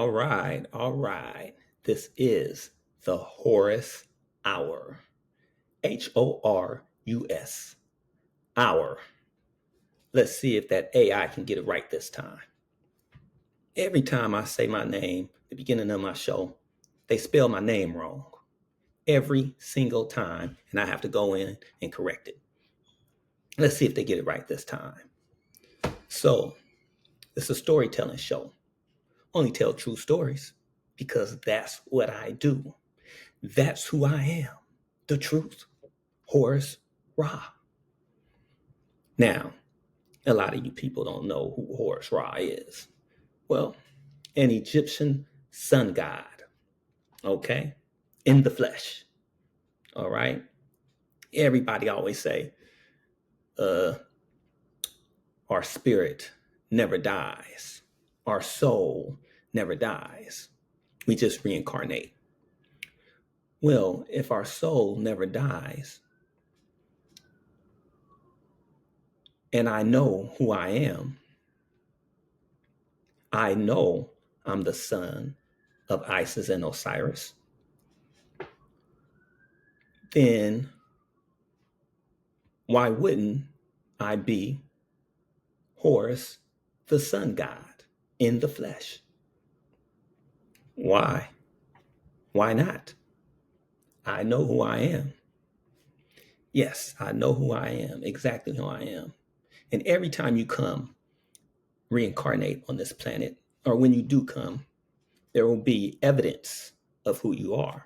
All right. This is the Horus Hour. Horus. Hour. Let's see if that AI can get it right this time. Every time I say my name, the beginning of my show, they spell my name wrong. Every single time, and I have to go in and correct it. Let's see if they get it right this time. So, it's a storytelling show. Only tell true stories because that's what I do. That's who I am. The truth. Horus Ra. Now, a lot of you people don't know who Horus Ra is. Well, an Egyptian sun god, okay? In the flesh, all right? Everybody always say, uh, our spirit never dies. Our soul never dies. We just reincarnate. Well, if our soul never dies, and I know who I know I'm the son of Isis and Osiris, then why wouldn't I be Horus, the sun god, in the flesh? Why? Why not? I know who I am. Yes, I know who I am, exactly who I am. And every time you come reincarnate on this planet, or when you do come, there will be evidence of who you are.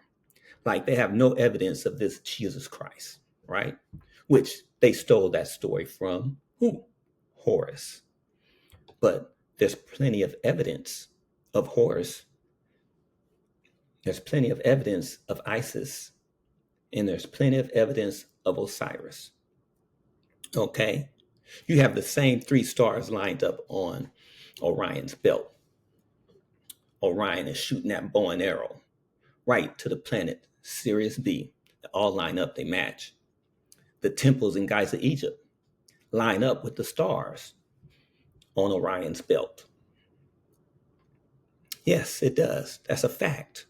Like they have no evidence of this Jesus Christ, right? Which they stole that story from who? Horus. But there's plenty of evidence of Horus. There's plenty of evidence of Isis, and there's plenty of evidence of Osiris. Okay? You have the same three stars lined up on Orion's belt. Orion is shooting that bow and arrow right to the planet Sirius B. They all line up, they match. The temples in Giza, Egypt line up with the stars on Orion's belt. Yes, it does. That's a fact.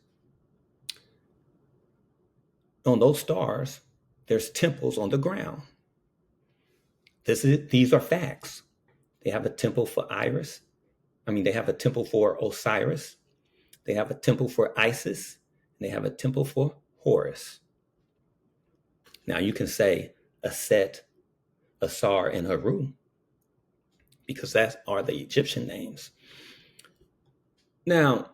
On those stars, there's temples on the ground. These are facts. They have a temple for Iris. They have a temple for Osiris. They have a temple for Isis. And they have a temple for Horus. Now you can say Aset, Asar, and Haru, because that are the Egyptian names. Now,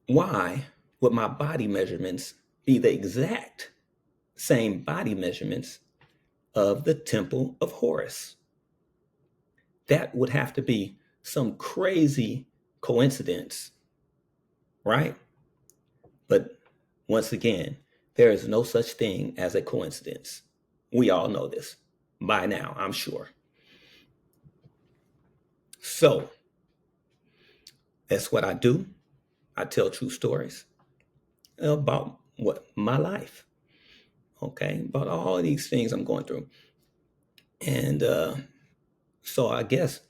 why would my body measurements be the exact same body measurements of the temple of Horus? That would have to be some crazy coincidence, right? But once again, there is no such thing as a coincidence. We all know this by now, I'm sure. So that's what I do. I tell true stories about what my life, okay, about all these things I'm going through. And so I guess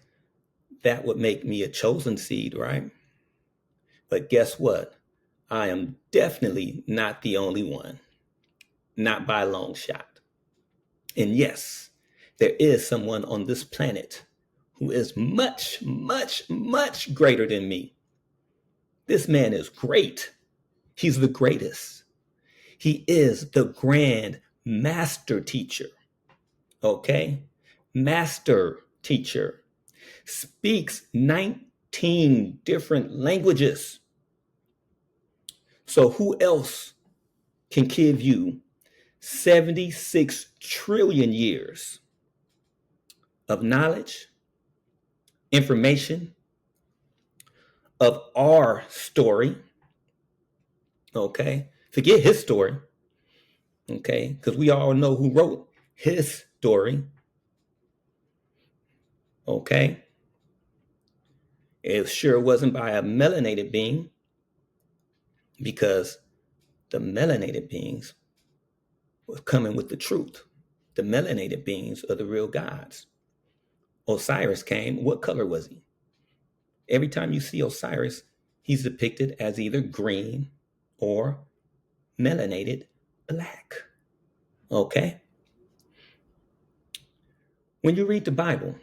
that would make me a chosen seed, right? But guess what? I am definitely not the only one, not by a long shot. And yes, there is someone on this planet who is much, much, much greater than me. This man is great. He's the greatest. He is the grand master teacher. Okay? Master teacher. Speaks 19 different languages. So who else can give you 76 trillion years of knowledge, information, of our story? Okay? Forget his story. Okay? Because we all know who wrote his story. Okay? It sure wasn't by a melanated being, because the melanated beings were coming with the truth. The melanated beings are the real gods. Osiris came. What color was he? Every time you see Osiris, he's depicted as either green or melanated black. Okay? When you read the Bible,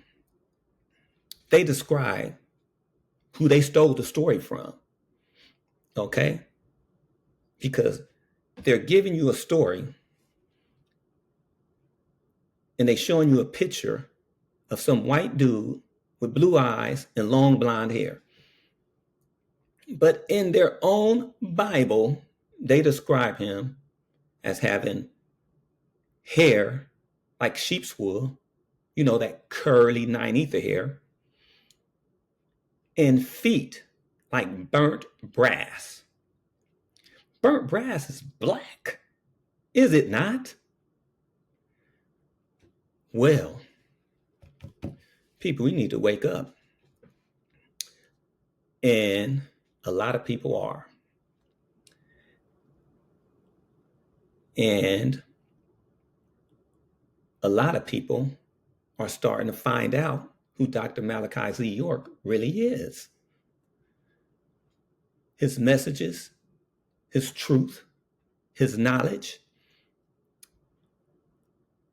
they describe who they stole the story from. Okay? Because they're giving you a story and they're showing you a picture of some white dude with blue eyes and long blonde hair. But in their own Bible, they describe him as having hair like sheep's wool, you know, that curly nine ether hair, and feet like burnt brass. Burnt brass is black, is it not? Well, people, we need to wake up. And a lot of people are. And a lot of people are starting to find out who Dr. Malachi Z. York really is. His messages, his truth, his knowledge,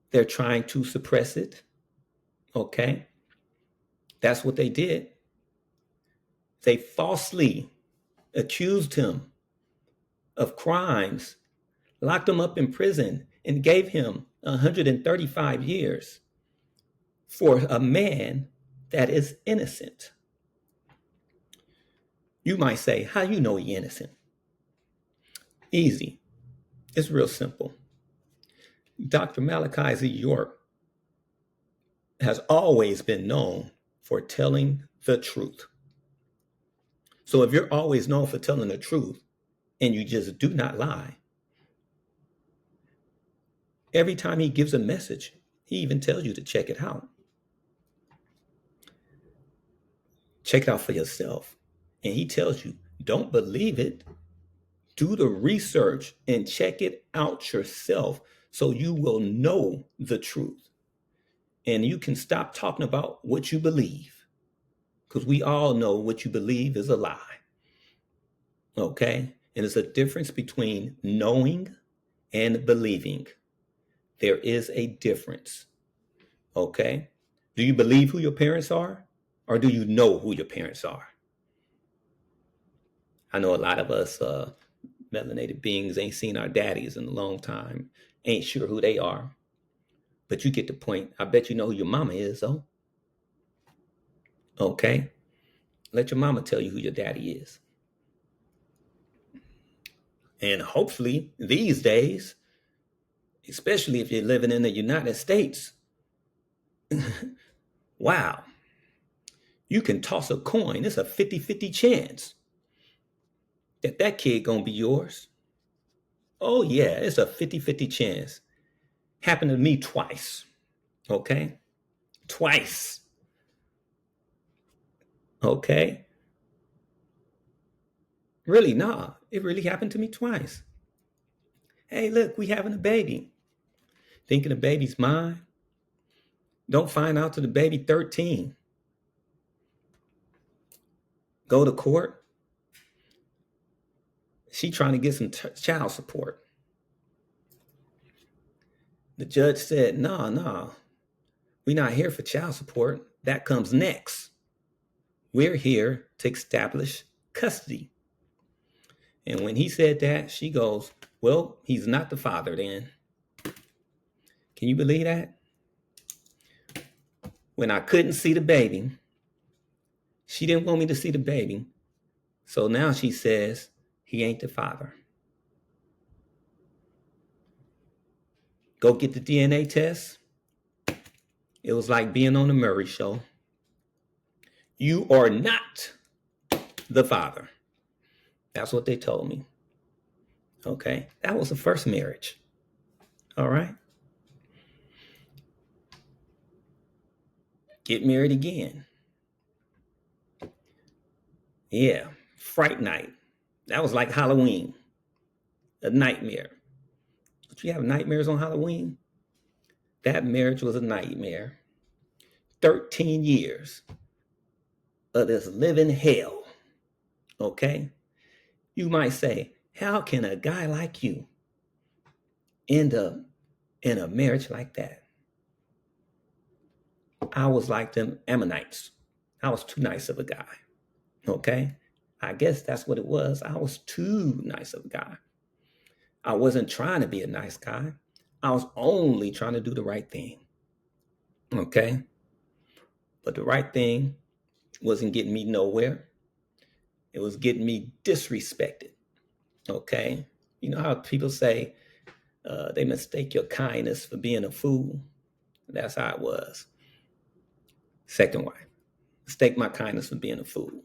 they're trying to suppress it. Okay? That's what they did. They falsely accused him of crimes, locked him up in prison, and gave him 135 years for a man that is innocent. You might say, how you know he's innocent? Easy. It's real simple. Dr. Malachi Z. York has always been known for telling the truth. So if you're always known for telling the truth and you just do not lie, every time he gives a message, he even tells you to check it out. Check it out for yourself. And he tells you, don't believe it. Do the research and check it out yourself so you will know the truth. And you can stop talking about what you believe, because we all know what you believe is a lie. Okay? And it's a difference between knowing and believing. There is a difference. Okay? Do you believe who your parents are, or do you know who your parents are? I know a lot of us melanated beings ain't seen our daddies in a long time, ain't sure who they are. But you get the point. I bet you know who your mama is, though. Okay? Let your mama tell you who your daddy is. And hopefully, these days, especially if you're living in the United States, wow, you can toss a coin. It's a 50-50 chance that kid gonna be yours. Oh, yeah, it's a 50-50 chance. Happened to me twice. Okay? Twice. Okay? Really, nah. It really happened to me twice. Hey, look, we having a baby. Thinking the baby's mine. Don't find out till the baby 13. Go to court. She trying to get some child support. The judge said, no, we're not here for child support. That comes next. We're here to establish custody. And when he said that, she goes, well, he's not the father then. Can you believe that? When I couldn't see the baby, she didn't want me to see the baby. So now she says, he ain't the father. Go get the DNA test. It was like being on the Murray Show. You are not the father. That's what they told me. Okay. That was the first marriage. All right. Get married again. Yeah. Fright night. That was like Halloween. A nightmare. Did you have nightmares on Halloween? That marriage was a nightmare. 13 years of this living hell. Okay? You might say, how can a guy like you end up in a marriage like that? I was like them Ammonites. I was too nice of a guy. Okay? I guess that's what it was. I was too nice of a guy. I wasn't trying to be a nice guy. I was only trying to do the right thing. Okay? But the right thing wasn't getting me nowhere. It was getting me disrespected. Okay? You know how people say they mistake your kindness for being a fool? That's how it was. Second wife, mistake my kindness for being a fool.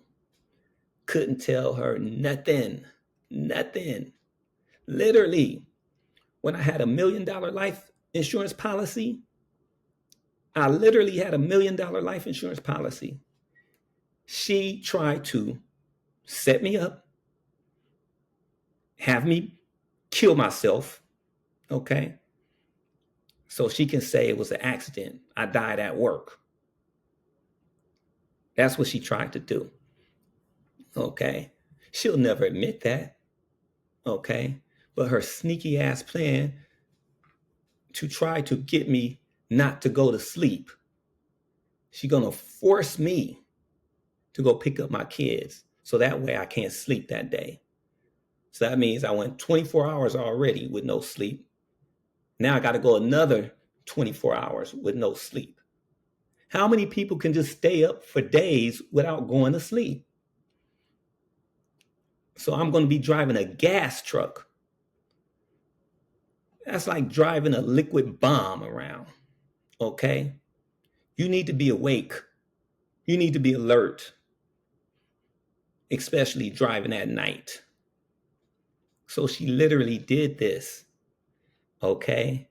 Couldn't tell her nothing. Nothing. Literally, when I had $1 million life insurance policy, I literally had $1 million life insurance policy. She tried to set me up, have me kill myself, okay? So she can say it was an accident. I died at work. That's what she tried to do, okay? She'll never admit that, okay? But her sneaky ass plan to try to get me not to go to sleep, she's gonna force me to go pick up my kids so that way I can't sleep that day. So that means I went 24 hours already with no sleep. Now I got to go another 24 hours with no sleep. How many people can just stay up for days without going to sleep? So I'm going to be driving a gas truck. That's like driving a liquid bomb around, okay? You need to be awake. You need to be alert, especially driving at night. So she literally did this, okay?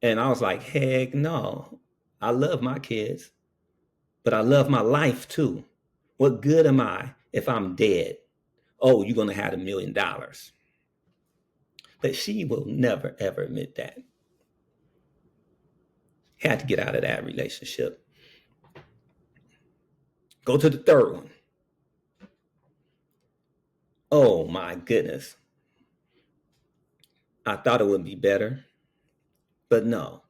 And I was like, heck no. I love my kids, but I love my life too. What good am I if I'm dead? Oh, you're going to have $1 million. But she will never, ever admit that. Had to get out of that relationship. Go to the third one. Oh my goodness. I thought it would be better, but no.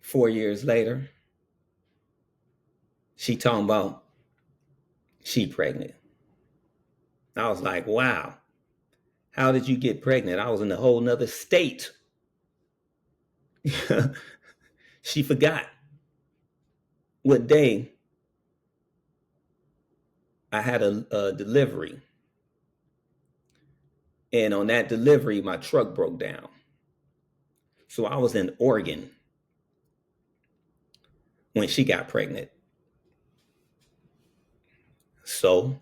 4 years later, she talking about she pregnant. I was like, wow, how did you get pregnant? I was in a whole nother state. She forgot what day I had a delivery. And on that delivery, my truck broke down. So I was in Oregon when she got pregnant. So,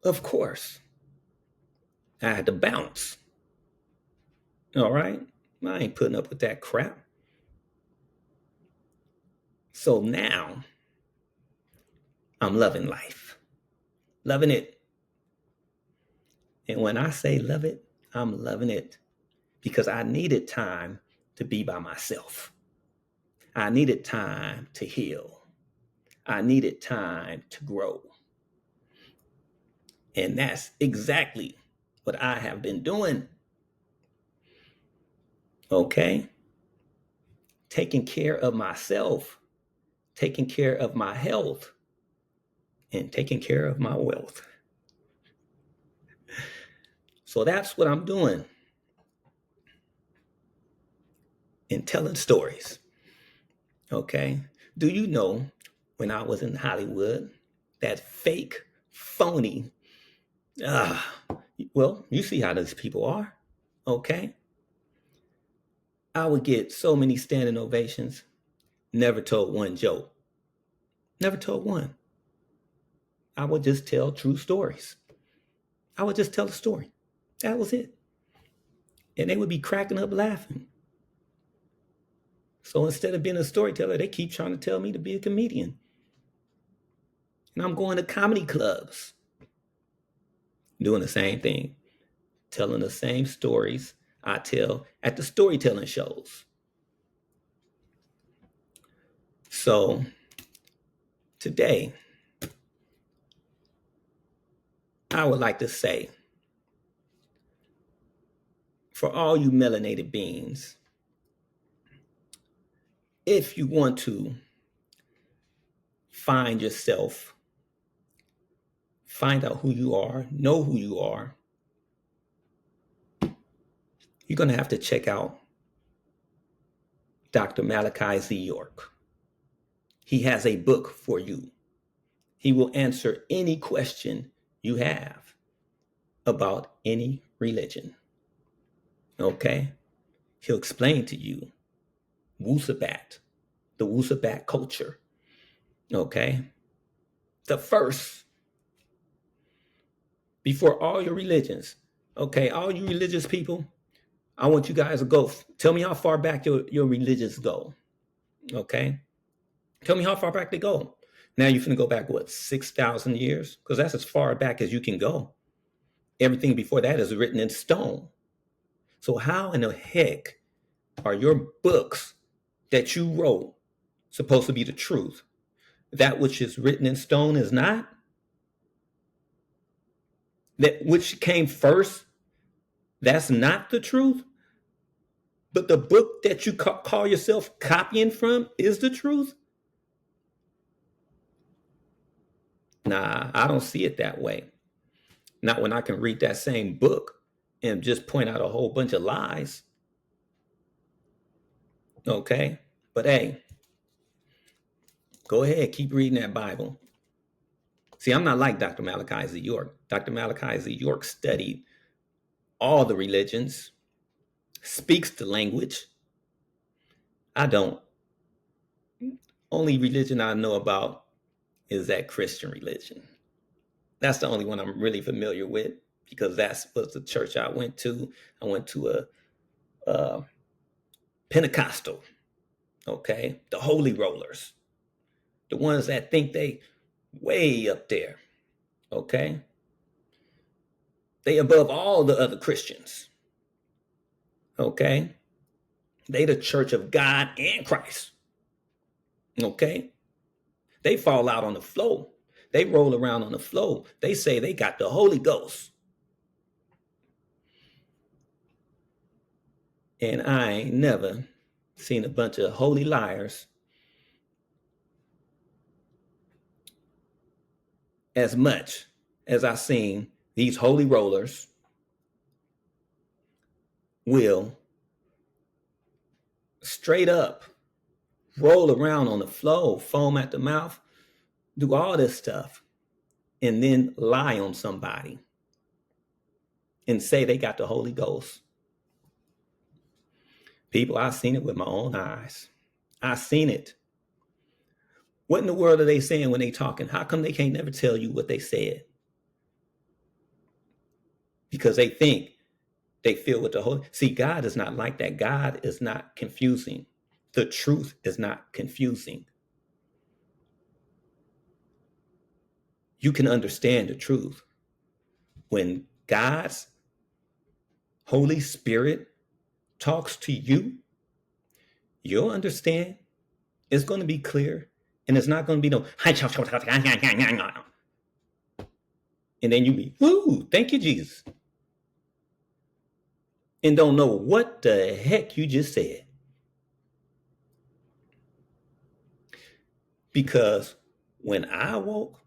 of course, I had to bounce. All right? I ain't putting up with that crap. So now I'm loving life, loving it. And when I say love it, I'm loving it because I needed time to be by myself. I needed time to heal. I needed time to grow. And that's exactly what I have been doing. Okay? Taking care of myself, taking care of my health, and taking care of my wealth. So that's what I'm doing. And telling stories. Okay? Do you know when I was in Hollywood, that fake, phony, well, you see how these people are. Okay? I would get so many standing ovations, never told one joke. Never told one. I would just tell true stories. I would just tell a story. That was it. And they would be cracking up laughing. So instead of being a storyteller, they keep trying to tell me to be a comedian. And I'm going to comedy clubs, doing the same thing, telling the same stories I tell at the storytelling shows. So today, I would like to say, for all you melanated beings, if you want to find yourself, find out who you are, know who you are, you're going to have to check out Dr. Malachi Z. York. He has a book for you. He will answer any question you have about any religion. Okay? He'll explain to you Wusabat, the Wusabat culture. Okay? The first, before all your religions. Okay, all you religious people, I want you guys to go. Tell me how far back your religions go. Okay? Tell me how far back they go. Now you're going to go back, what, 6,000 years? Because that's as far back as you can go. Everything before that is written in stone. So how in the heck are your books that you wrote supposed to be the truth? That which is written in stone is not? That which came first, that's not the truth? But the book that you call yourself copying from is the truth? Nah, I don't see it that way. Not when I can read that same book and just point out a whole bunch of lies. Okay? But hey, go ahead, keep reading that Bible. See, I'm not like Dr. Malachi Z. York. Dr. Malachi Z. York studied all the religions, speaks the language. I don't. Only religion I know about is that Christian religion. That's the only one I'm really familiar with because that was the church I went to. I went to a Pentecostal, okay? The Holy Rollers, the ones that think they way up there, okay? They above all the other Christians, okay? They the church of God and Christ, okay? They fall out on the floor. They roll around on the floor. They say they got the Holy Ghost. And I ain't never seen a bunch of holy liars as much as I seen these holy rollers will straight up roll around on the floor, foam at the mouth, do all this stuff, and then lie on somebody and say they got the Holy Ghost. People, I've seen it with my own eyes. I've seen it. What in the world are they saying when they talking? How come they can't never tell you what they said? Because they think they feel with the Holy. See, God is not like that. God is not confusing. The truth is not confusing. You can understand the truth. When God's Holy Spirit talks to you, you'll understand. It's going to be clear. And it's not going to be no, and then you be, woo, thank you, Jesus. And don't know what the heck you just said. Because when I woke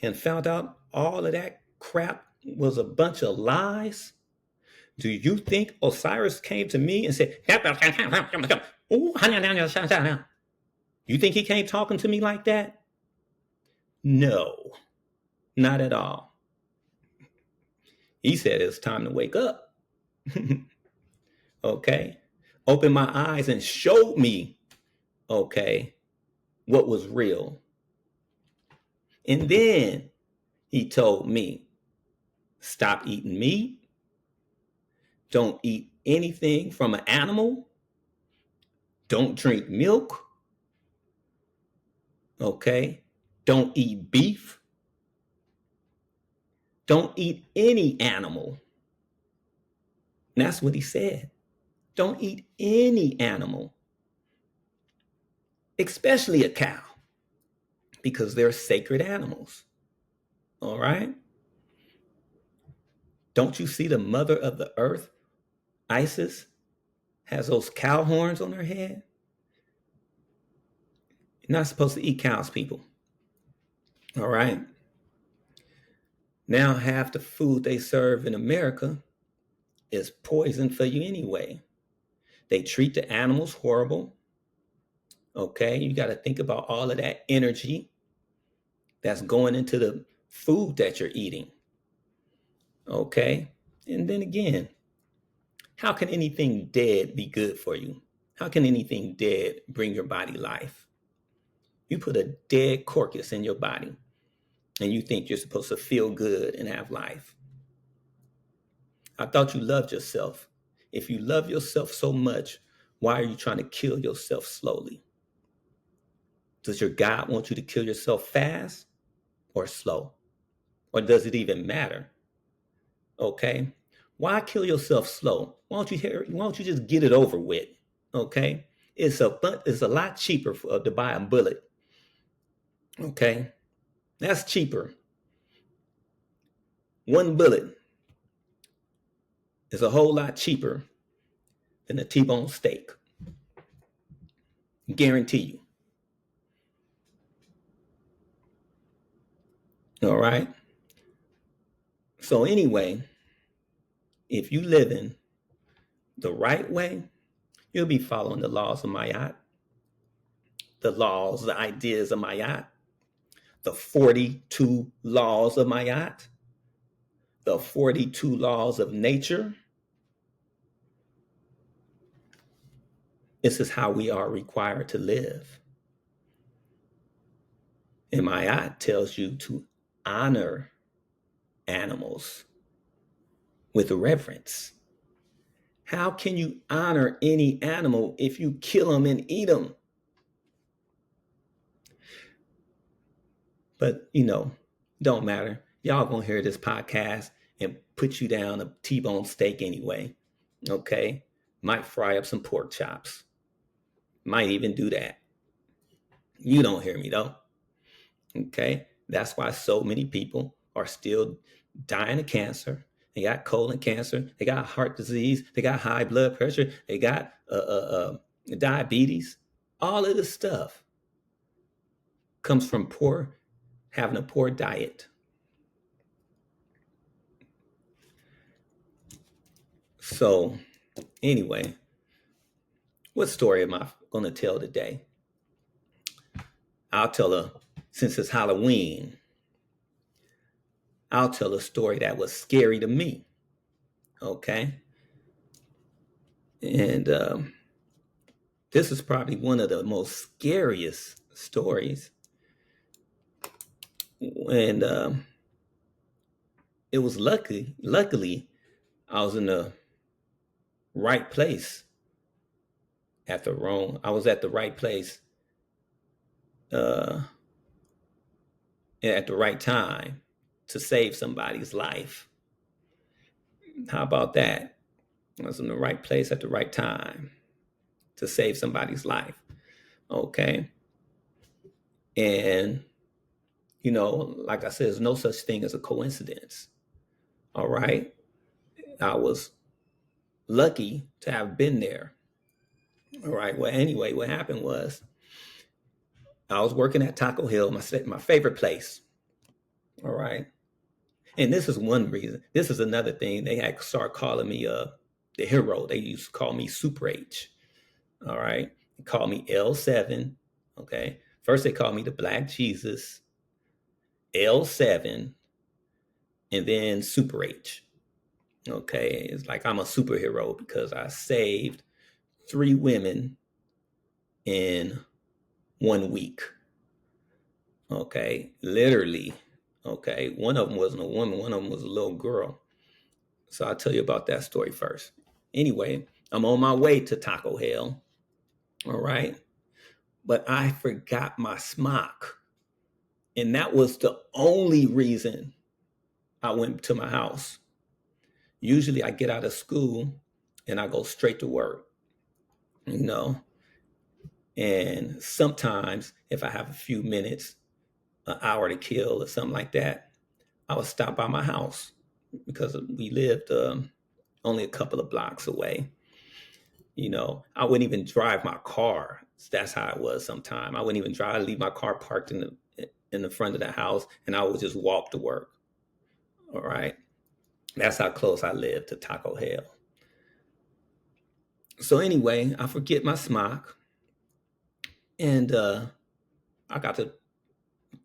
and found out all of that crap was a bunch of lies, do you think Osiris came to me and said, you think he came talking to me like that? No, not at all. He said it's time to wake up. Okay. Opened my eyes and showed me, okay, what was real. And then he told me, stop eating meat. Don't eat anything from an animal. Don't drink milk. Okay. Don't eat beef. Don't eat any animal. And that's what he said. Don't eat any animal. especially a cow, because they're sacred animals. All right? Don't you see the mother of the earth, Isis, has those cow horns on her head? You're not supposed to eat cows, people. All right? Now, half the food they serve in America is poison for you anyway. They treat the animals horrible. Okay? You got to think about all of that energy that's going into the food that you're eating. Okay? And then again, how can anything dead be good for you? How can anything dead bring your body life? You put a dead carcass in your body and you think you're supposed to feel good and have life. I thought you loved yourself. If you love yourself so much, why are you trying to kill yourself slowly? Does your God want you to kill yourself fast or slow? Or does it even matter? Okay? Why kill yourself slow? Why don't you just get it over with? Okay? It's a lot cheaper to buy a bullet. Okay? That's cheaper. One bullet is a whole lot cheaper than a T-bone steak. Guarantee you. All right? So anyway, if you live in the right way, you'll be following the laws of Mayat, the laws, the ideas of Mayat, the 42 laws of Mayat, the 42 laws of nature. This is how we are required to live. And Mayat tells you to honor animals with reverence. How can you honor any animal if you kill them and eat them? But, don't matter. Y'all gonna hear this podcast and put you down a T-bone steak anyway. Okay? Might fry up some pork chops. Might even do that. You don't hear me though. Okay? That's why so many people are still dying of cancer. They got colon cancer. They got heart disease. They got high blood pressure. They got diabetes. All of this stuff comes from having a poor diet. So, anyway, what story am I going to tell today? Since it's Halloween, I'll tell a story that was scary to me. Okay? And this is probably one of the most scariest stories. And it was luckily, I was in the right place I was at the right place at the right time to save somebody's life. How about that? I was in the right place at the right time to save somebody's life. Okay. And, like I said, there's no such thing as a coincidence. All right. I was lucky to have been there. All right. Well, anyway, what happened was I was working at Taco Hill, my favorite place. All right. And this is one reason. This is another thing. They had start calling me the hero. They used to call me Super H. All right. They called me L7. Okay. First they called me the Black Jesus, L7, and then Super H. Okay. It's like I'm a superhero because I saved 3 women in 1 week. Okay. Literally. Okay. One of them wasn't a woman. One of them was a little girl. So I'll tell you about that story first. Anyway, I'm on my way to Taco Hell. All right. But I forgot my smock. And that was the only reason I went to my house. Usually I get out of school and I go straight to work. And sometimes if I have a few minutes, an hour to kill or something like that, I would stop by my house because we lived only a couple of blocks away. I wouldn't even drive my car. That's how it was sometime. I wouldn't even drive, leave my car parked in the front of the house, and I would just walk to work. All right. That's how close I lived to Taco Hell. So anyway, I forget my smock, and I got to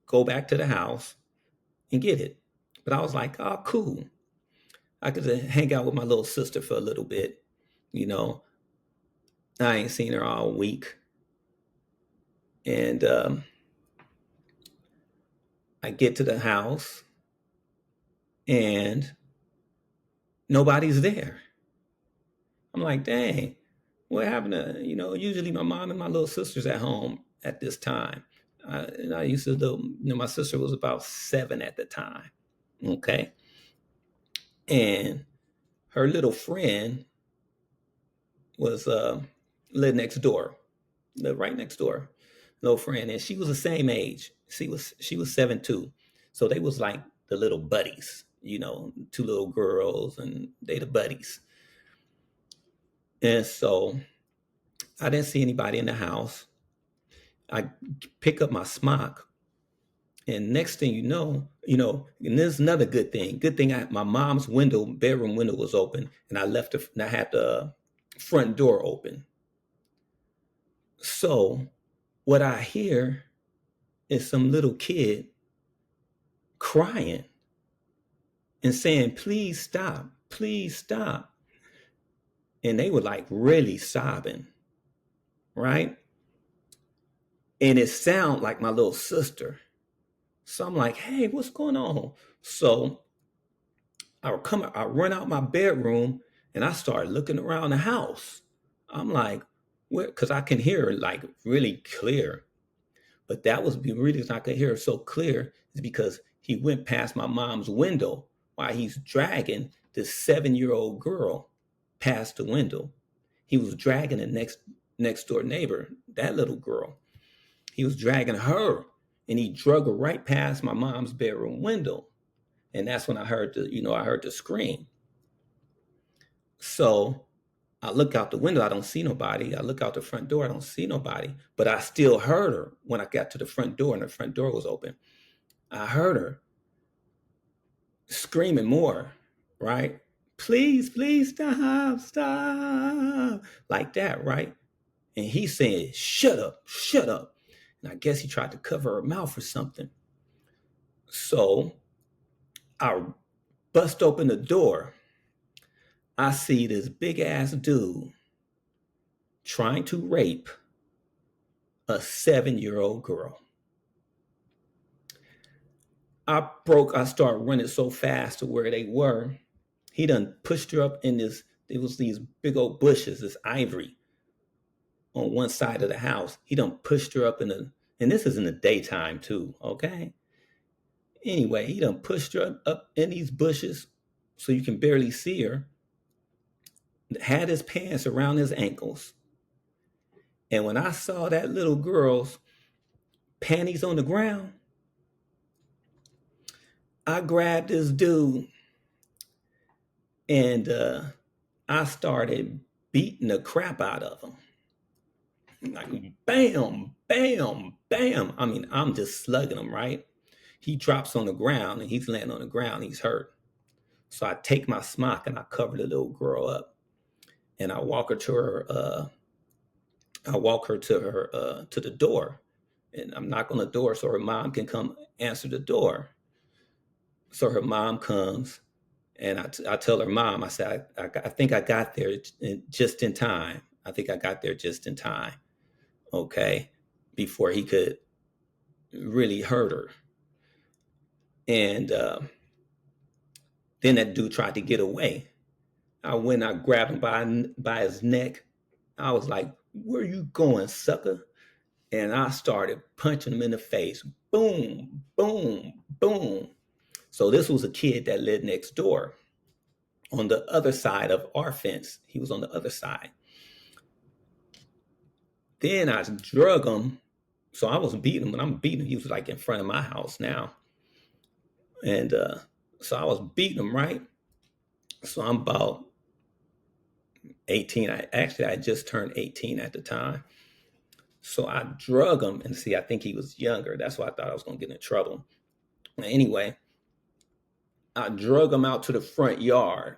go back to the house and get it. But I was like, oh, cool. I could hang out with my little sister for a little bit. You know, I ain't seen her all week. And I get to the house and nobody's there. I'm like, dang, what happened to, usually my mom and my little sister's at home at this time. And I used to do, my sister was about 7 at the time. Okay. And her little friend was lived next door, lived right next door, little friend. And she was the same age. She was 7 too. So they was like the little buddies, 2 little girls, and they the buddies. And so I didn't see anybody in the house. I pick up my smock, and next thing and there's another good thing. Good thing my mom's bedroom window was open, and and I had the front door open. So what I hear is some little kid crying and saying, "Please stop, please stop." And they were like really sobbing, right? And it sounded like my little sister. So I'm like, hey, what's going on? So I run out my bedroom and I start looking around the house. I'm like, where? Because I can hear her like really clear. But that was the reason I could hear her so clear is because he went past my mom's window while he's dragging this 7-year-old girl past the window. He was dragging the next door neighbor, that little girl. He was dragging her, and he drug her right past my mom's bedroom window. And that's when I heard the scream. So I look out the window, I don't see nobody. I look out the front door, I don't see nobody. But I still heard her when I got to the front door and the front door was open. I heard her screaming more, right? Please, please stop, stop. Like that, right? And he said, shut up, shut up. And I guess he tried to cover her mouth or something. So I bust open the door. I see this big ass dude trying to rape a 7-year-old girl. I started running so fast to where they were. He done pushed her up it was these big old bushes, this ivy on one side of the house. He done pushed her up and this is in the daytime too, okay? Anyway, he done pushed her up in these bushes so you can barely see her. Had his pants around his ankles. And when I saw that little girl's panties on the ground, I grabbed this dude and I started beating the crap out of him. Like bam, bam, bam. I mean, I'm just slugging him, right? He drops on the ground and he's laying on the ground. He's hurt. So I take my smock and I cover the little girl up, and I walk her to her. I walk her to the door, and I'm knock on the door so her mom can come answer the door. So her mom comes, and I tell her mom, I said, I think I got there just in time. I think I got there just in time. Okay, before he could really hurt her. And then that dude tried to get away. I grabbed him by his neck. I was like, "Where you going, sucker?" And I started punching him in the face. Boom, boom, boom. So this was a kid that lived next door on the other side of our fence. He was on the other side. Then I drug him. So I was beating him. When I'm beating him, he was like in front of my house now. And so I was beating him, right? So I'm about 18. I just turned 18 at the time. So I drug him, and see, I think he was younger. That's why I thought I was going to get in trouble. Anyway, I drug him out to the front yard,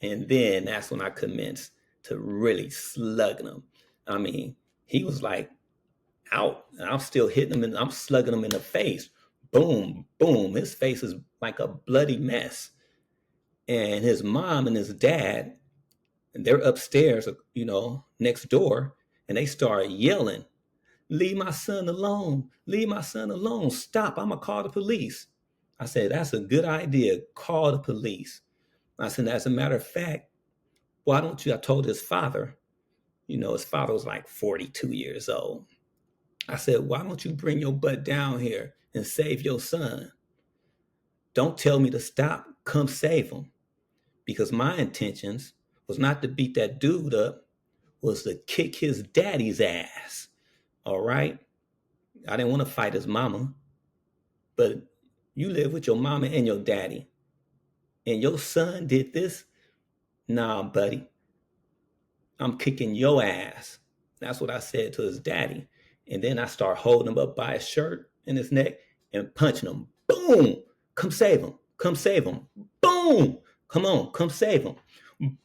and then that's when I commenced to really slugging him. I mean, he was like out, and I'm still hitting him, and I'm slugging him in the face. Boom, boom. His face is like a bloody mess. And his mom and his dad, and they're upstairs, next door, and they start yelling, "Leave my son alone. Leave my son alone. Stop. I'm going to call the police." I said, "That's a good idea. Call the police." I said, "As a matter of fact, why don't you?" I told his father, his father was like 42 years old. I said, "Why don't you bring your butt down here and save your son? Don't tell me to stop. Come save him." Because my intentions was not to beat that dude up, was to kick his daddy's ass. All right? I didn't want to fight his mama, but you live with your mama and your daddy, and your son did this? Nah, buddy, I'm kicking your ass. That's what I said to his daddy. And then I start holding him up by his shirt and his neck and punching him. Boom! Come save him. Come save him. Boom! Come on, come save him.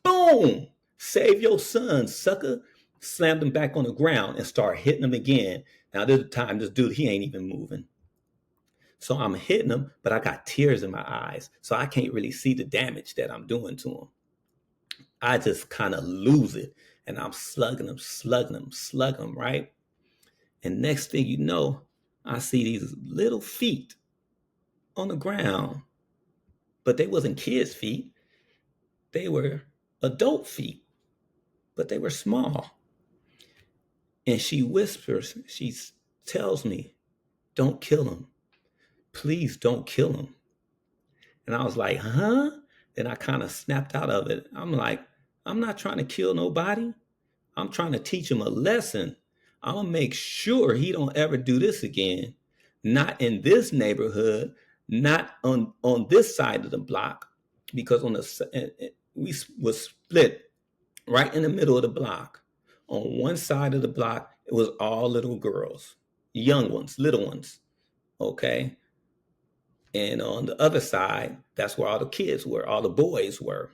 Boom! Save your son, sucker. Slammed him back on the ground and start hitting him again. Now, this time, this dude, he ain't even moving. So I'm hitting him, but I got tears in my eyes. So I can't really see the damage that I'm doing to him. I just kind of lose it. And I'm slugging him, slugging him, slugging him, right? And next thing you know, I see these little feet on the ground. But they wasn't kids' feet. They were adult feet. But they were small. And she whispers, she tells me, "Don't kill him. Please don't kill him." And I was like, huh? Then I kind of snapped out of it. I'm like, I'm not trying to kill nobody. I'm trying to teach him a lesson. I'm going to make sure he don't ever do this again. Not in this neighborhood, not on this side of the block, because we was split right in the middle of the block. On one side of the block, it was all little girls, young ones, little ones, okay? And on the other side, that's where all the kids were, all the boys were.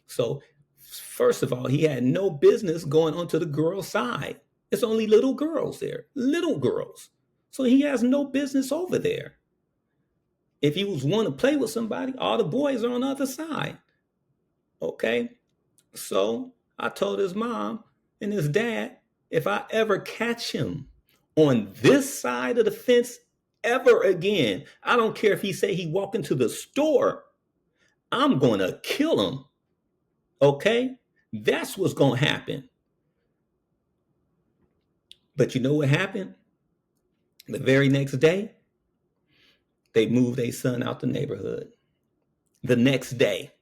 So, first of all, he had no business going onto the girl side. It's only little girls there, little girls. So he has no business over there. If he was wanting to play with somebody, all the boys are on the other side. Okay? So I told his mom and his dad, if I ever catch him on this side of the fence ever again, I don't care if he say he walk into the store, I'm going to kill him. Okay? That's what's going to happen. But you know what happened? The very next day, they moved their son out the neighborhood. The next day.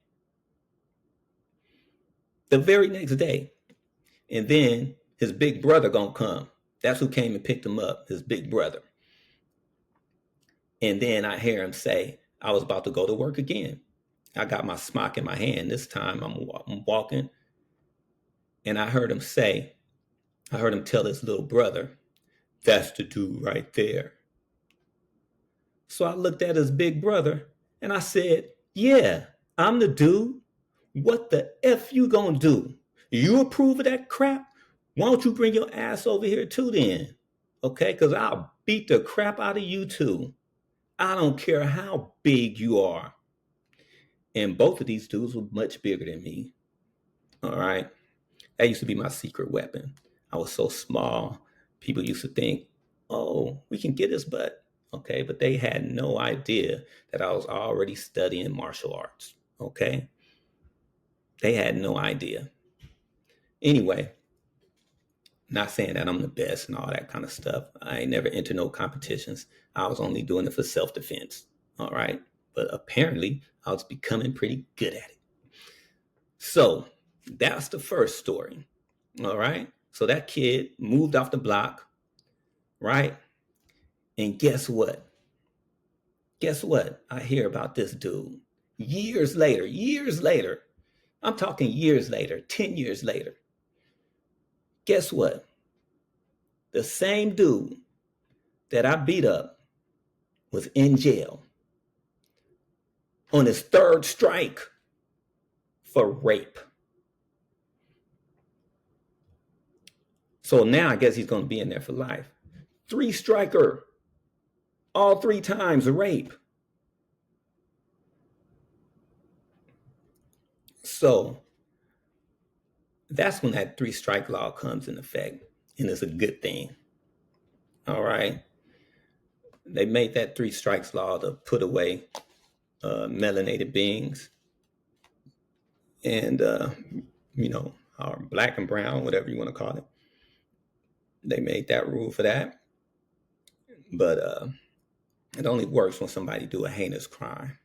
The very next day. And then his big brother gonna come. That's who came and picked him up, his big brother. And then I hear him say, I was about to go to work again. I got my smock in my hand. This time I'm walking. And I heard him tell his little brother, "That's the dude right there." So I looked at his big brother and I said, "Yeah, I'm the dude. What the F you gonna do? You approve of that crap? Why don't you bring your ass over here too then? Okay, because I'll beat the crap out of you too. I don't care how big you are." And both of these dudes were much bigger than me. All right. That used to be my secret weapon. I was so small. People used to think, oh, we can get his butt. Okay. But they had no idea that I was already studying martial arts. Okay. They had no idea. Anyway, not saying that I'm the best and all that kind of stuff. I ain't never entered no competitions. I was only doing it for self-defense. All right. But apparently I was becoming pretty good at it. So that's the first story. All right. So that kid moved off the block, right? And guess what? Guess what? I hear about this dude years later. I'm talking years later, 10 years later. Guess what? The same dude that I beat up was in jail on his third strike for rape. So now I guess he's going to be in there for life. 3-striker, all 3 times rape. So that's when that 3-strike law comes in effect, and it's a good thing. All right. They made that 3 strikes law to put away melanated beings and, or black and brown, whatever you want to call it. They made that rule for that. But it only works when somebody do a heinous crime.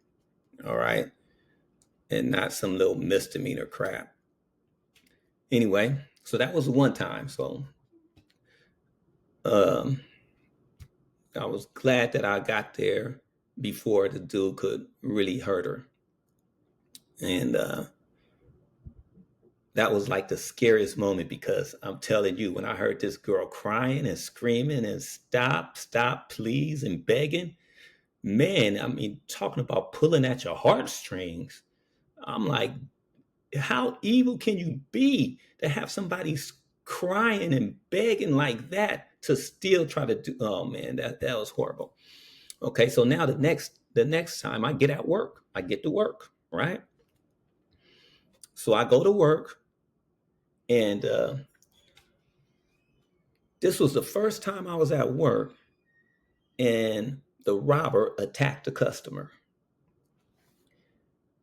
All right. And not some little misdemeanor crap. Anyway, so that was one time. So I was glad that I got there before the dude could really hurt her. And that was like the scariest moment, because I'm telling you, when I heard this girl crying and screaming and stop, please, and begging, man, I mean, talking about pulling at your heartstrings. I'm like, how evil can you be to have somebody crying and begging like that to still try to do? Oh man, that was horrible. Okay, so now the next time I get to work, right? So I go to work, and this was the first time I was at work, and the robber attacked the customer.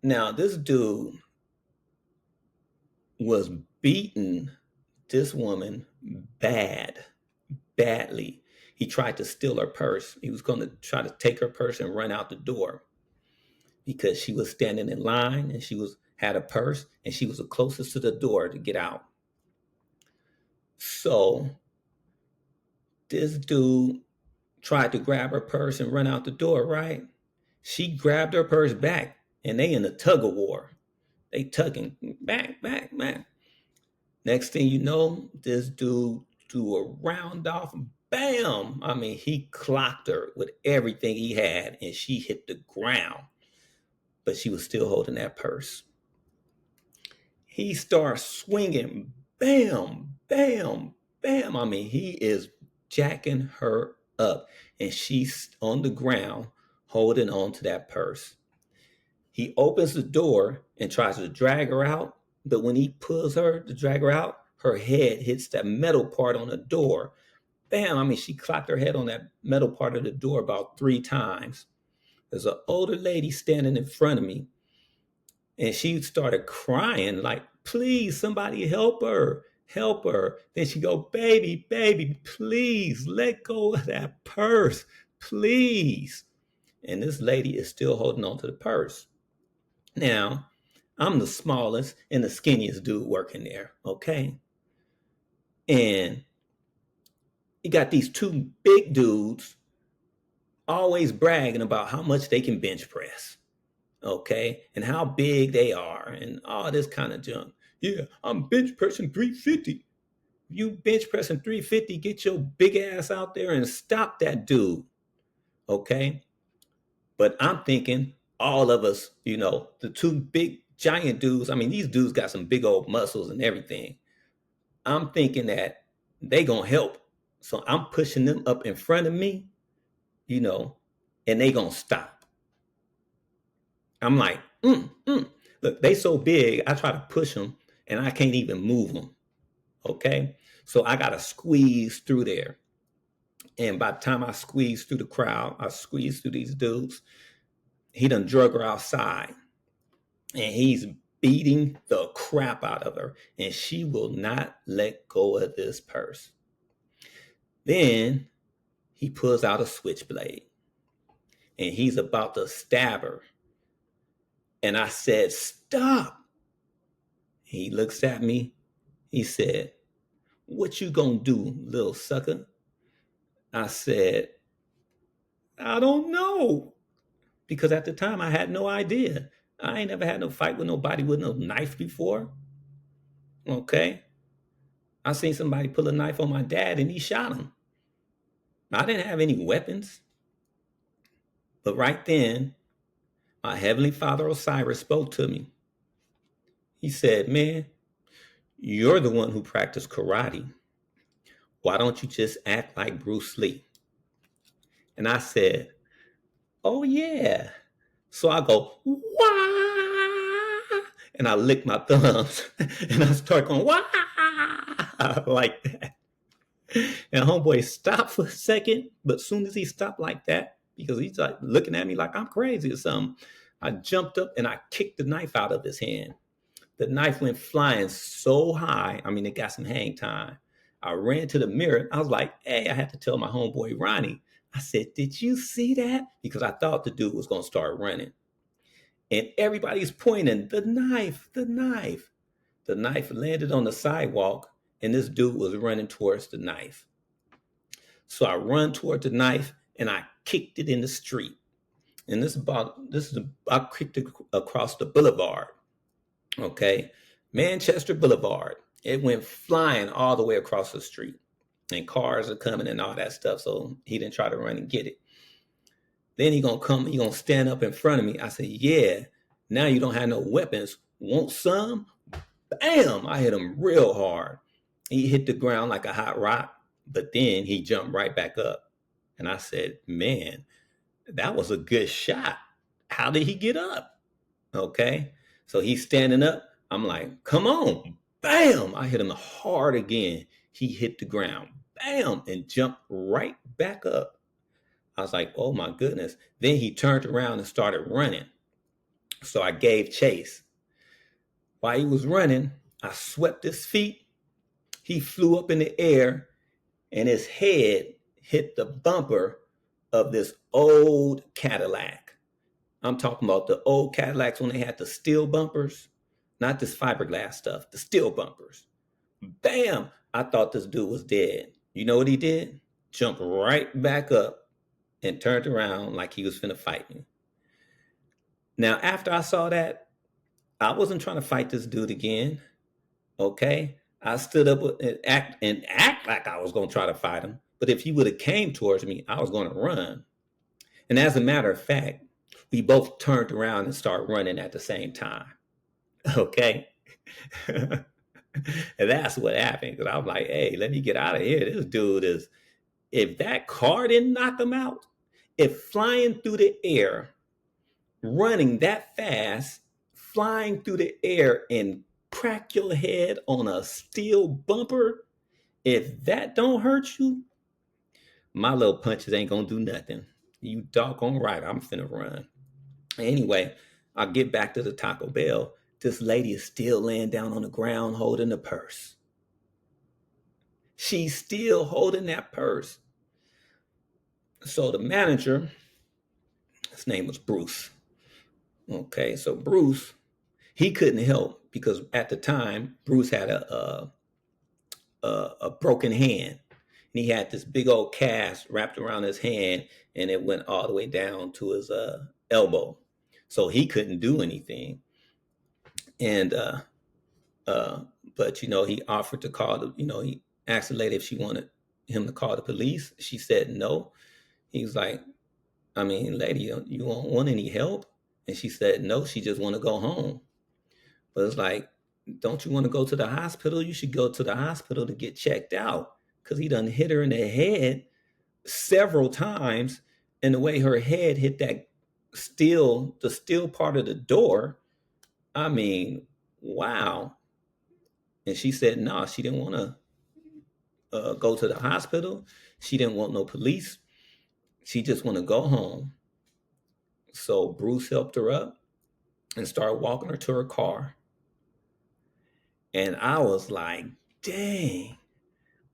Now this dude was beating this woman badly. He tried to steal her purse. He was going to try to take her purse and run out the door, because she was standing in line and had a purse, and she was the closest to the door to get out. So this dude tried to grab her purse and run out the door, right? She grabbed her purse back, and they in a tug of war. They tugging back. Next thing you know, this dude threw a round off. Bam! I mean, he clocked her with everything he had, and she hit the ground. But she was still holding that purse. He starts swinging. Bam! I mean, he is jacking her up, and she's on the ground holding on to that purse. He opens the door and tries to drag her out, but when he pulls her to drag her out, her head hits that metal part on the door. Bam! I mean, she clocked her head on that metal part of the door about 3 times. There's an older lady standing in front of me, and she started crying like, please, somebody help her. Then she go, baby, please let go of that purse, please. And this lady is still holding on to the purse. Now, I'm the smallest and the skinniest dude working there, okay? And you got these 2 big dudes always bragging about how much they can bench press, okay? And how big they are and all this kind of junk. Yeah, I'm bench pressing 350. You bench pressing 350, get your big ass out there and stop that dude, okay? But I'm thinking all of us, the 2 big giant dudes, I mean, these dudes got some big old muscles and everything. I'm thinking that they gonna help. So I'm pushing them up in front of me, and they gonna stop. I'm like, Look, they so big, I try to push them and I can't even move them, okay? So I gotta squeeze through there. And by the time I squeeze through the crowd, I squeeze through these dudes, he done drug her outside. And he's beating the crap out of her, and she will not let go of this purse. Then he pulls out a switchblade, and he's about to stab her. And I said, stop. He looks at me. He said, What you gonna do, little sucker? I said, I don't know. Because at the time I had no idea. I ain't never had no fight with nobody with no knife before. Okay. I seen somebody pull a knife on my dad and he shot him. I didn't have any weapons. But right then, my Heavenly Father Osiris spoke to me. He said, man, you're the one who practiced karate. Why don't you just act like Bruce Lee? And I said, oh yeah. So I go, wah, and I lick my thumbs and I start going, wah, like that. And homeboy stopped for a second, but as soon as he stopped like that, because he's like looking at me like I'm crazy or something, I jumped up and I kicked the knife out of his hand. The knife went flying so high. I mean, it got some hang time. I ran to the mirror. I was like, hey, I had to tell my homeboy Ronnie. I said, did you see that? Because I thought the dude was going to start running. And everybody's pointing, the knife, the knife. The knife landed on the sidewalk, and this dude was running towards the knife. So I run toward the knife, and I kicked it in the street. And I kicked it across the boulevard. Okay, Manchester Boulevard. It went flying all the way across the street, and cars are coming and all that stuff. So he didn't try to run and get it. Then he gonna stand up in front of me. I said, yeah, now you don't have no weapons. Want some? Bam! I hit him real hard. He hit the ground like a hot rock, but then he jumped right back up. And I said, man, that was a good shot. How did he get up? Okay. So he's standing up. I'm like, come on. Bam! I hit him hard again. He hit the ground. Bam! And jumped right back up. I was like, oh my goodness. Then he turned around and started running. So I gave chase. While he was running, I swept his feet. He flew up in the air and his head hit the bumper of this old Cadillac. I'm talking about the old Cadillacs when they had the steel bumpers, not this fiberglass stuff, the steel bumpers. Bam! I thought this dude was dead. You know what he did? Jumped right back up and turned around like he was finna fight me. Now, after I saw that, I wasn't trying to fight this dude again. Okay? I stood up and act like I was going to try to fight him. But if he would have came towards me, I was going to run. And as a matter of fact, we both turned around and started running at the same time. Okay? And that's what happened. Because I'm like, hey, let me get out of here. This dude is, if that car didn't knock him out, if flying through the air, running that fast, flying through the air and crack your head on a steel bumper, if that don't hurt you, my little punches ain't gonna do nothing. You doggone right, I'm finna run. Anyway, I'll get back to the Taco Bell. This lady is still laying down on the ground holding the purse. She's still holding that purse. So the manager, his name was Bruce. Okay, so Bruce, he couldn't help because at the time Bruce had a broken hand, and he had this big old cast wrapped around his hand, and it went all the way down to his elbow. So he couldn't do anything. And uh, but he offered to call he asked the lady if she wanted him to call the police. She said no. He was like, I mean, lady, you don't want any help? And she said no, she just want to go home. But it's like, don't you want to go to the hospital? You should go to the hospital to get checked out because he done hit her in the head several times. And the way her head hit the steel part of the door, I mean, wow. And she said, no, she didn't want to go to the hospital. She didn't want no police. She just want to go home. So Bruce helped her up and started walking her to her car. And I was like, dang,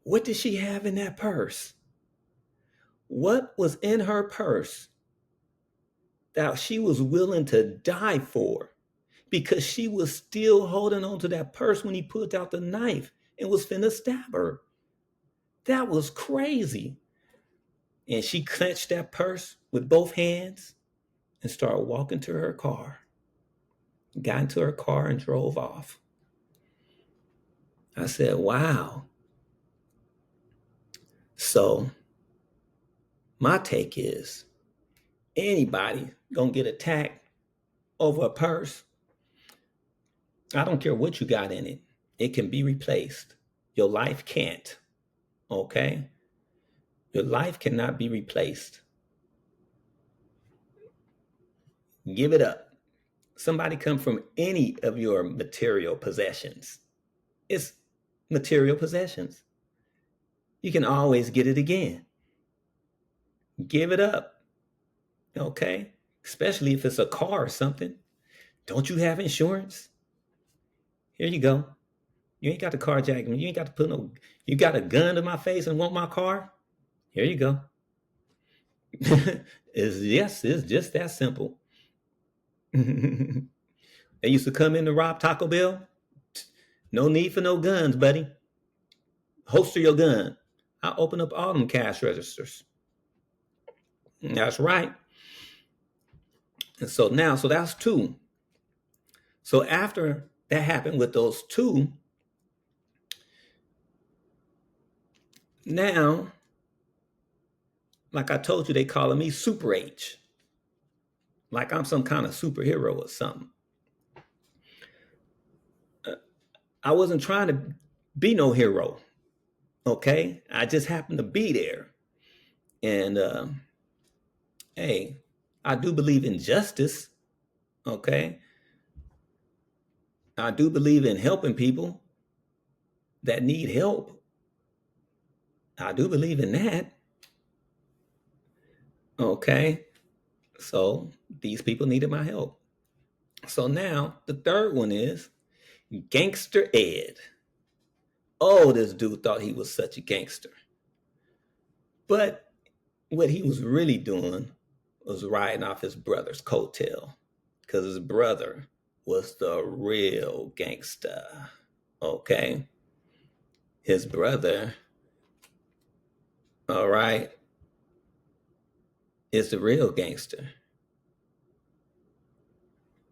what did she have in that purse? What was in her purse that she was willing to die for? Because she was still holding on to that purse when he pulled out the knife and was finna stab her. That was crazy. And she clenched that purse with both hands and started walking to her car. Got into her car and drove off. I said, wow. So my take is anybody gonna get attacked over a purse. I don't care what you got in it. It can be replaced. Your life can't. Okay? Your life cannot be replaced. Give it up. Somebody come from any of your material possessions. It's material possessions. You can always get it again. Give it up. Okay? Especially if it's a car or something. Don't you have insurance? Here you go. You ain't got to carjack me. You ain't got to put no, you got a gun to my face and want my car? Here you go. It's just that simple. They used to come in to rob Taco Bell. No need for no guns, buddy. Holster your gun. I open up all them cash registers. That's right. And so now, so that's two. So after that happened with those two, now, like I told you, they calling me Super H. Like I'm some kind of superhero or something. I wasn't trying to be no hero. Okay. I just happened to be there. And hey, I do believe in justice. Okay. I do believe in helping people that need help. I do believe in that. Okay. So these people needed my help. So now the third one is Gangster Ed. Oh, this dude thought he was such a gangster. But what he was really doing was riding off his brother's coattail because his brother was the real gangster. Okay. His brother, all right, is the real gangster.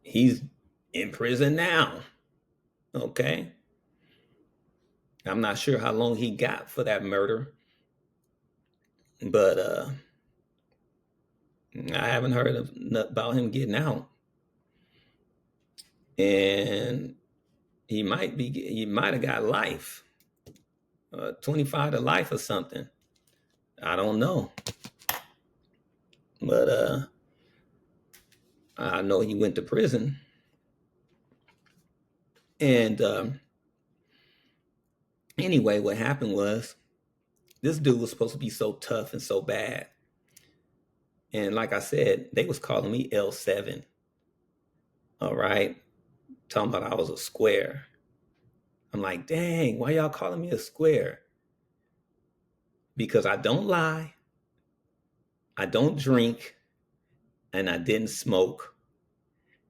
He's in prison now. Okay. I'm not sure how long he got for that murder, but I haven't heard about him getting out. And he might have got life, 25 to life or something. I don't know. But I know he went to prison. And anyway, what happened was this dude was supposed to be so tough and so bad. And like I said, they was calling me L7. All right. Talking about I was a square. I'm like, dang, why y'all calling me a square? Because I don't lie, I don't drink, and I didn't smoke,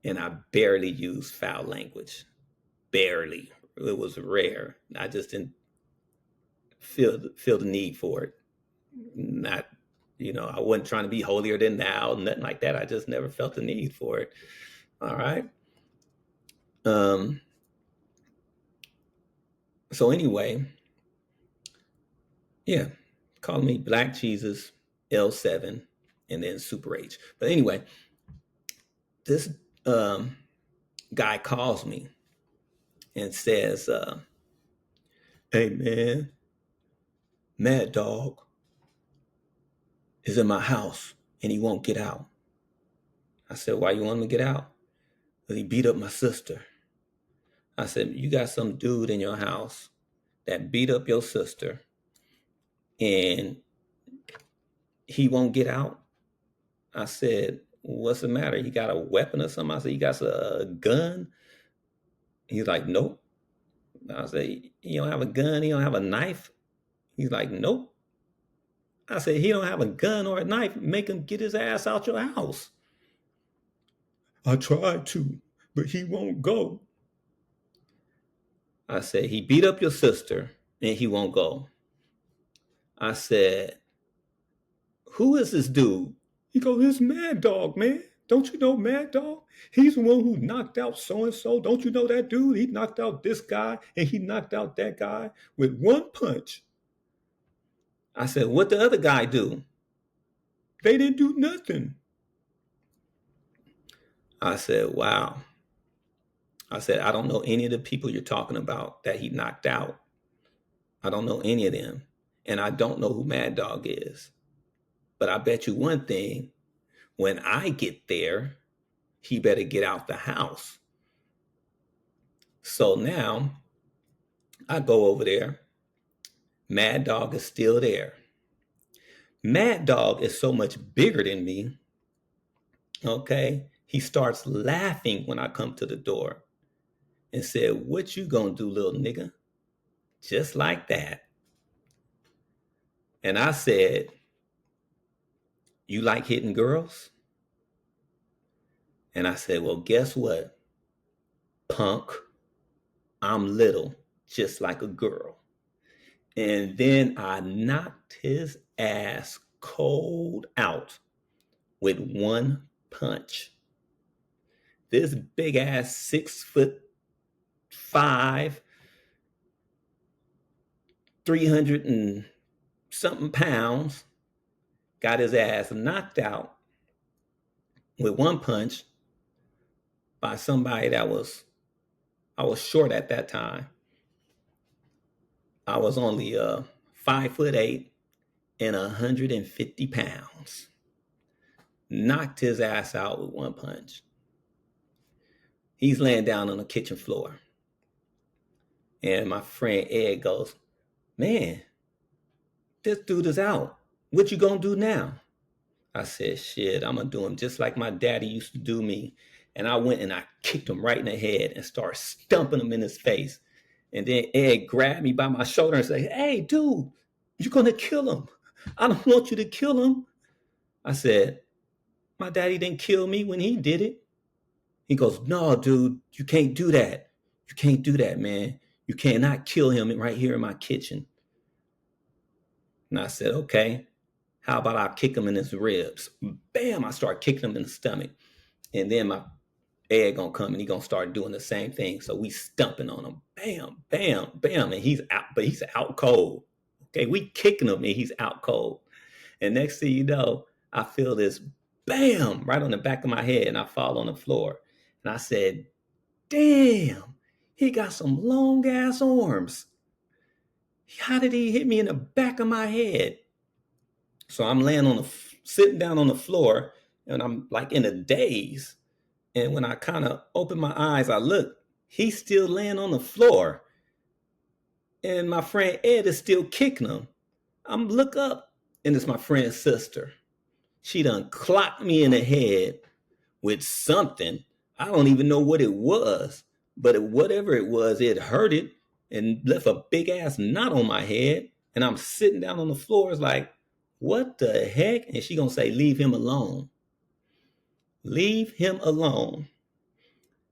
and I barely use foul language. Barely. It was rare. I just didn't feel the need for it. Not, I wasn't trying to be holier than thou, nothing like that. I just never felt the need for it. All right. So anyway, yeah, call me Black Jesus, L7, and then Super H. But anyway, this guy calls me and says, hey man, Mad Dog is in my house and he won't get out. I said, why you want him to get out? Because he beat up my sister. I said, you got some dude in your house that beat up your sister and he won't get out? I said, what's the matter? You got a weapon or something? I said, you got a gun? He's like, nope. I said, you don't have a gun? You don't have a knife? He's like, nope. I said, he don't have a gun or a knife. Make him get his ass out your house. I tried to, but he won't go. I said, he beat up your sister and he won't go. I said, who is this dude? He goes, it's Mad Dog, man. Don't you know Mad Dog? He's the one who knocked out so-and-so. Don't you know that dude? He knocked out this guy and he knocked out that guy with one punch. I said, what the other guy do? They didn't do nothing. I said, wow. I said, I don't know any of the people you're talking about that he knocked out. I don't know any of them. And I don't know who Mad Dog is. But I bet you one thing, when I get there, he better get out the house. So now I go over there. Mad Dog is still there. Mad Dog is so much bigger than me. Okay. He starts laughing when I come to the door and said, what you gonna do, little nigga? Just like that. And I said, you like hitting girls? And I said, well, guess what, punk? I'm little, just like a girl. And then I knocked his ass cold out with one punch. This big ass 6'5", 300 and something pounds, got his ass knocked out with one punch by somebody I was short at that time. I was only 5'8" and 150 pounds. Knocked his ass out with one punch. He's laying down on the kitchen floor. And my friend Ed goes, man, this dude is out. What you gonna do now? I said, shit, I'm gonna do him just like my daddy used to do me. And I went and I kicked him right in the head and started stumping him in his face. And then Ed grabbed me by my shoulder and said, hey, dude, you're gonna kill him. I don't want you to kill him. I said, my daddy didn't kill me when he did it. He goes, no, dude, you can't do that. You can't do that, man. You cannot kill him right here in my kitchen. And I said, okay, how about I kick him in his ribs? Bam, I start kicking him in the stomach. And then my Ed gonna come and he gonna start doing the same thing. So we stumping on him. Bam, bam, bam. And he's out, but he's out cold. Okay, we kicking him and he's out cold. And next thing you know, I feel this bam right on the back of my head and I fall on the floor. And I said, damn, he got some long ass arms. How did he hit me in the back of my head? So I'm sitting down on the floor and I'm like in a daze. And when I kind of open my eyes, I look, he's still laying on the floor. And my friend Ed is still kicking him. I'm look up and it's my friend's sister. She done clocked me in the head with something. I don't even know what it was, but whatever it was, it hurted and left a big ass knot on my head. And I'm sitting down on the floor. It's like, what the heck? And she gonna say, leave him alone. Leave him alone.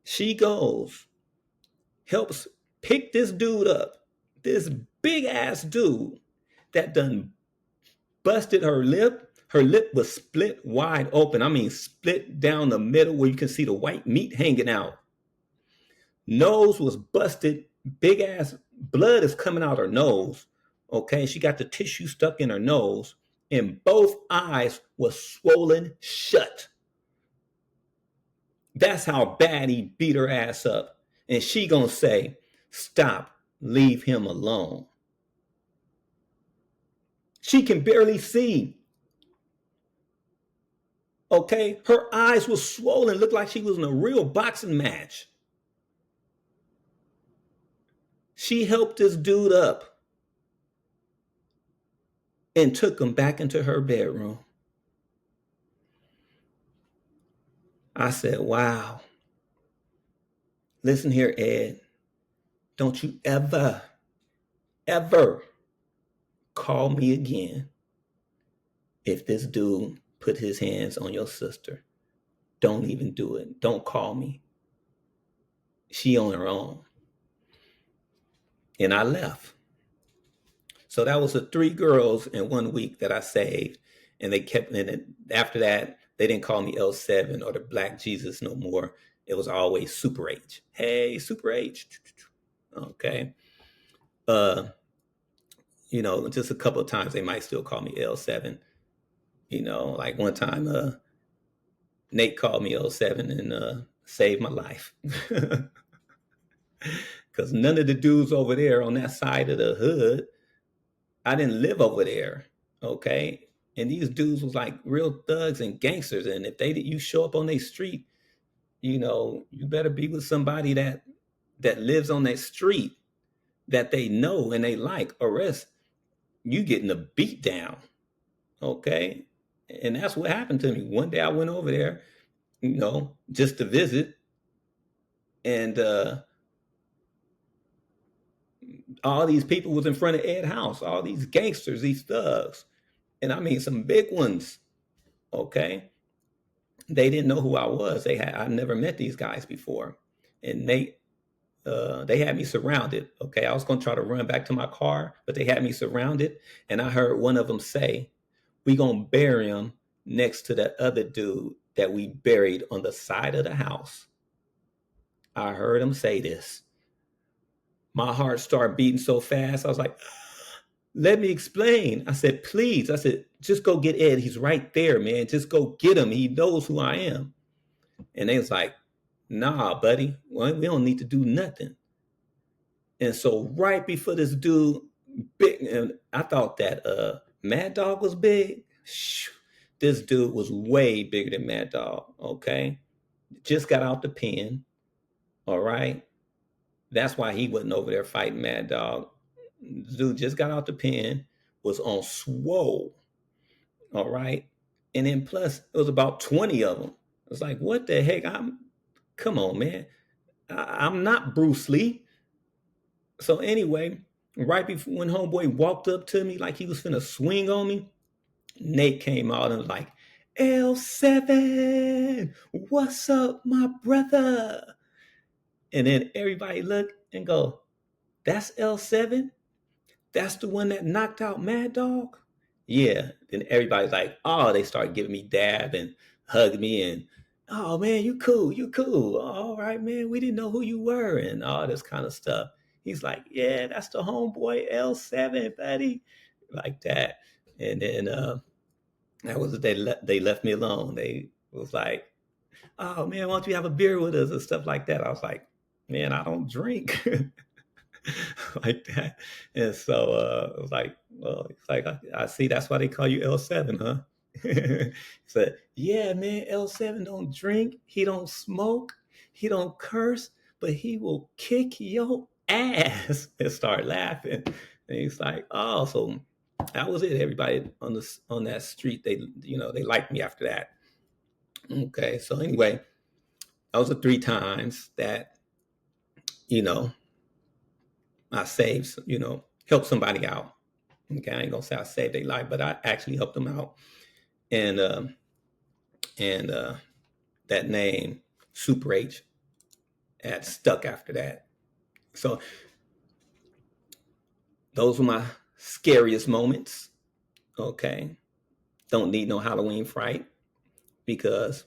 She goes, helps pick this dude up. This big ass dude that done busted her lip. Her lip was split wide open. I mean, split down the middle where you can see the white meat hanging out. Nose was busted. Big ass blood is coming out her nose. Okay, she got the tissue stuck in her nose. And both eyes were swollen shut. That's how bad he beat her ass up. And she gonna say, stop, leave him alone. She can barely see. Okay, her eyes were swollen, looked like she was in a real boxing match. She helped this dude up and took him back into her bedroom. I said, wow. Listen here, Ed. Don't you ever call me again if this dude put his hands on your sister. Don't even do it. Don't call me. She on her own. And I left. So that was the 3 girls in 1 week that I saved, and they kept. And after that, they didn't call me L7 or the Black Jesus no more. It was always Super H. Hey, Super H. Okay. Uh, just a couple of times they might still call me L7. Like one time, Nate called me L7 and saved my life. Because none of the dudes over there on that side of the hood, I didn't live over there. Okay. And these dudes was like real thugs and gangsters. And if you show up on their street, you better be with somebody that lives on that street that they know and they like, or else you getting a beat down. Okay. And that's what happened to me. One day I went over there, just to visit. And all these people was in front of Ed House, all these gangsters, these thugs. And I mean some big ones. Okay. They didn't know who I was. I never met these guys before. And they had me surrounded. Okay. I was gonna try to run back to my car, but they had me surrounded. And I heard one of them say, "We gonna bury him next to that other dude that we buried on the side of the house." I heard him say this. My heart started beating so fast. I was like, "Let me explain." I said, "Please." I said, "Just go get Ed. He's right there, man. Just go get him. He knows who I am." And they was like, "Nah, buddy. Well, we don't need to do nothing." And so right before this dude, big, and I thought that Mad Dog was big. This dude was way bigger than Mad Dog. Okay. Just got out the pen. All right. That's why he wasn't over there fighting Mad Dog. Dude just got out the pen, was on swole. All right. And then plus it was about 20 of them. It was like, what the heck? Come on, man. I'm not Bruce Lee. So anyway, right before when homeboy walked up to me like he was finna swing on me, Nate came out and was like, "L7, what's up, my brother?" And then everybody look and go, "That's L7? That's the one that knocked out Mad Dog?" Yeah. Then everybody's like, oh, they start giving me dab and hug me and, "Oh man, you cool, you cool. All right, man, we didn't know who you were," and all this kind of stuff. He's like, "Yeah, that's the homeboy L7, buddy," like that. And then that was they left me alone. They was like, "Oh man, why don't you have a beer with us," and stuff like that. I was like, "Man, I don't drink." Like that. And so it was like, well, it's like, I see that's why they call you L7, huh? He said, "Yeah, man, L7 don't drink, he don't smoke, he don't curse, but he will kick your ass," and start laughing. And he's like, "Oh, so that was it. Everybody on that street, they liked me after that." Okay, so anyway, those are 3 times that, you know, I saved, helped somebody out. Okay, I ain't gonna say I saved their life, but I actually helped them out. And that name, Super H, had stuck after that. So those were my scariest moments. Okay, don't need no Halloween fright, because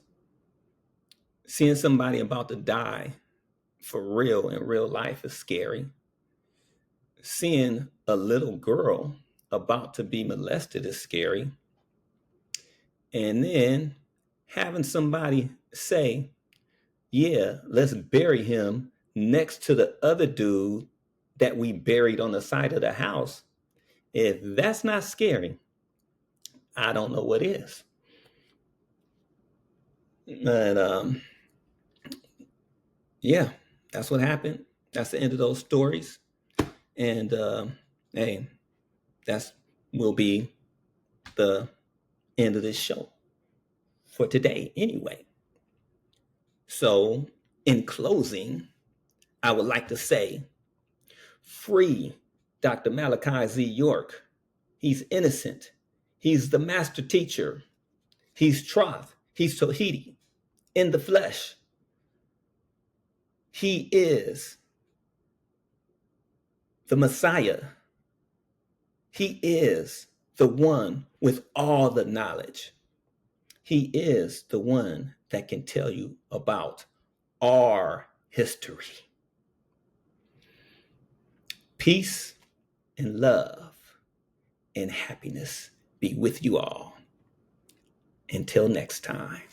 seeing somebody about to die for real in real life is scary. Seeing a little girl about to be molested is scary. And then having somebody say, "Yeah, let's bury him next to the other dude that we buried on the side of the house." If that's not scary, I don't know what is. And yeah, that's what happened. That's the end of those stories. And hey, that's will be the end of this show for today anyway. So, in closing, I would like to say, free Dr. Malachi Z. York. He's innocent. He's the master teacher. He's Troth. He's Tohidi in the flesh. He is the Messiah. He is the one with all the knowledge. He is the one that can tell you about our history. Peace and love and happiness be with you all. Until next time.